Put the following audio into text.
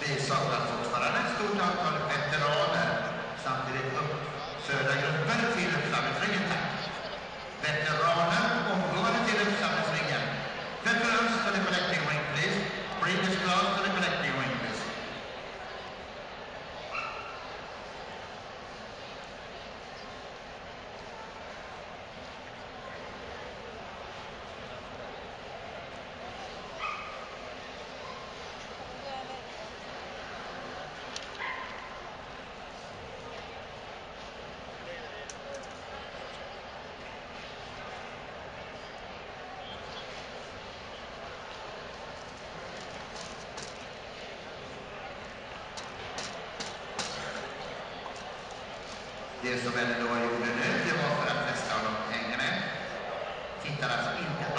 Vi saknar fortfarande ett stort antal veteraner, samtidigt uppfödda grupper till uppsamlingsringen. Veteraner omgående till uppsamlingsringen. Veterans to the collecting ring, please. Previous class to the collecting ring, please. Det som Eleanor gjorde nu, det var för att nästa av de pengarna tittar alltså inte